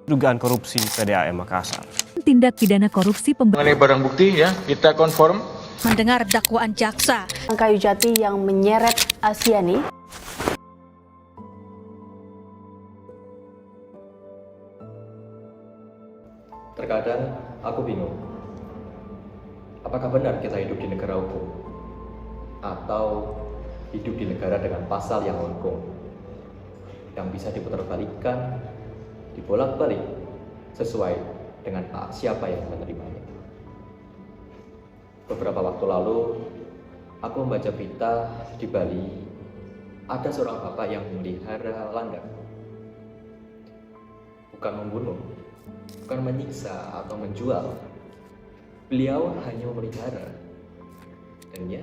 dugaan korupsi PDAM Makassar. Tindak pidana korupsi Mengenai barang bukti ya, kita konform. Mendengar dakwaan jaksa, Kayu Jati yang menyeret Asiani. Terkadang aku bingung, apakah benar kita hidup di negara hukum atau hidup di negara dengan pasal yang melengkung, yang bisa diputarbalikkan, dibolak-balik sesuai dengan siapa yang menerimanya. Beberapa waktu lalu, aku membaca berita di Bali, ada seorang bapak yang memelihara landak. Bukan membunuh, bukan menyiksa atau menjual. Beliau hanya memelihara. Dan ya,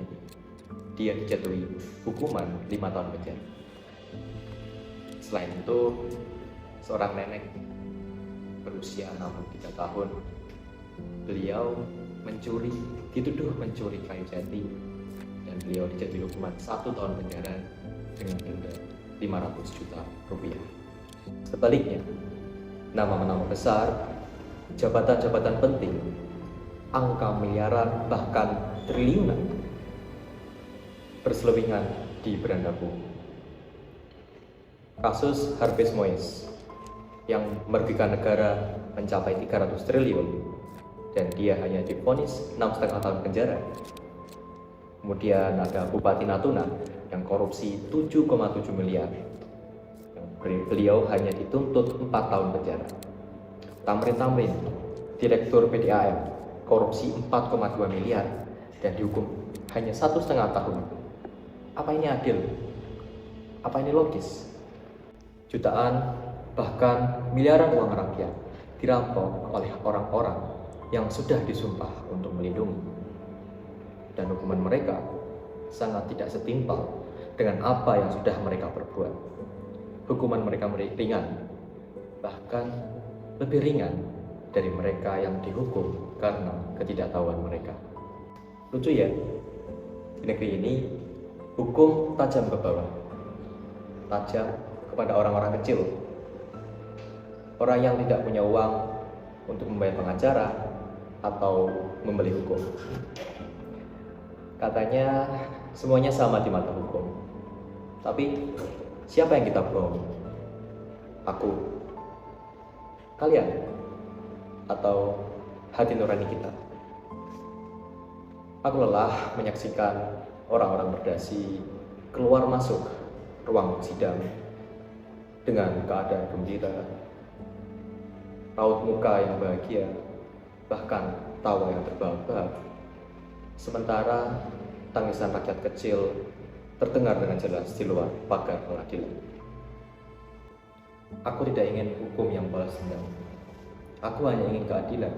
dia dijatuhi hukuman 5 tahun penjara. Selain itu, seorang nenek berusia 63 tahun, beliau dituduh mencuri kayu jati, dan beliau dijatuhi hukuman 1 tahun penjara dengan denda 500 juta rupiah. Sebaliknya, nama-nama besar, jabatan-jabatan penting, angka miliaran bahkan triliunan berselewingan di beranda bumi. Kasus Harvey Moise yang merugikan negara mencapai 300 triliun dan dia hanya divonis 6,5 tahun penjara. Kemudian ada Bupati Natuna yang korupsi 7,7 miliar. Beliau hanya dituntut 4 tahun penjara. Tamrin, Direktur PDAM, korupsi 4,2 miliar dan dihukum hanya 1,5 tahun. Apa ini adil? Apa ini logis? Jutaan, bahkan miliaran uang rakyat dirampok oleh orang-orang yang sudah disumpah untuk melindungi. Dan hukuman mereka sangat tidak setimpal dengan apa yang sudah mereka perbuat. Hukuman mereka ringan, bahkan lebih ringan dari mereka yang dihukum karena ketidaktahuan mereka. Lucu ya, di negeri ini hukum tajam ke bawah, tajam kepada orang-orang kecil, orang yang tidak punya uang untuk membayar pengacara atau membeli hukum. Katanya semuanya sama di mata hukum, tapi siapa yang kita bohongi? Aku, kalian, atau hati nurani kita? Aku lelah menyaksikan orang-orang berdasi keluar masuk ruang sidang dengan keadaan gembira, raut muka yang bahagia, bahkan tawa yang terbahak-bahak. Sementara tangisan rakyat kecil terdengar dengan jelas di luar pagar pengadilan. Aku tidak ingin hukum yang balas dendam. Aku hanya ingin keadilan.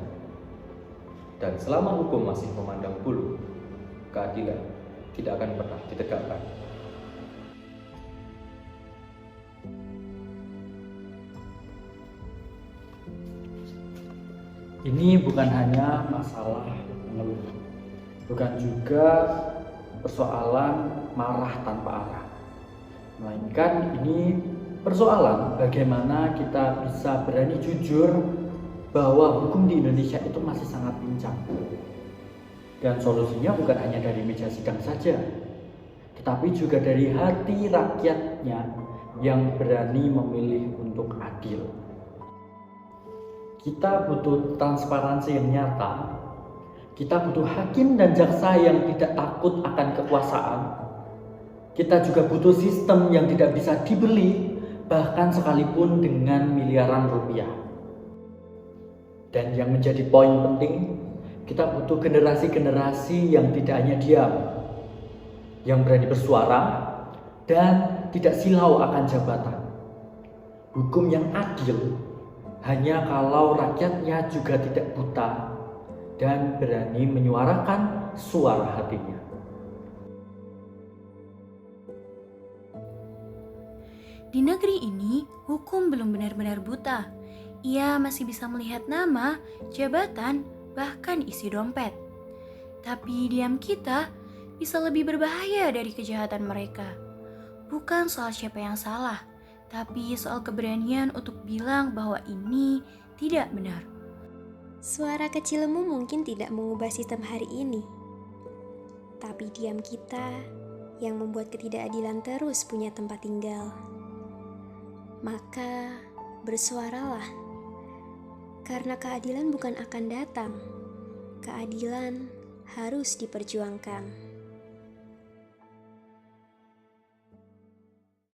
Dan selama hukum masih memandang bulu, keadilan tidak akan pernah ditegakkan. Ini bukan hanya masalah mengeluh, bukan juga persoalan marah tanpa arah, melainkan ini persoalan bagaimana kita bisa berani jujur bahwa hukum di Indonesia itu masih sangat pincang. Dan solusinya bukan hanya dari meja sidang saja, tetapi juga dari hati rakyatnya yang berani memilih untuk adil. Kita butuh transparansi yang nyata. Kita butuh hakim dan jaksa yang tidak takut akan kekuasaan. Kita juga butuh sistem yang tidak bisa dibeli, bahkan sekalipun dengan miliaran rupiah. Dan yang menjadi poin penting, kita butuh generasi-generasi yang tidak hanya diam, yang berani bersuara dan tidak silau akan jabatan. Hukum yang adil hanya kalau rakyatnya juga tidak buta dan berani menyuarakan suara hatinya. Di negeri ini, hukum belum benar-benar buta. Ia masih bisa melihat nama, jabatan, bahkan isi dompet. Tapi diam kita bisa lebih berbahaya dari kejahatan mereka. Bukan soal siapa yang salah, tapi soal keberanian untuk bilang bahwa ini tidak benar. Suara kecilmu mungkin tidak mengubah sistem hari ini, tapi diam kita yang membuat ketidakadilan terus punya tempat tinggal. Maka bersuaralah, karena keadilan bukan akan datang, keadilan harus diperjuangkan.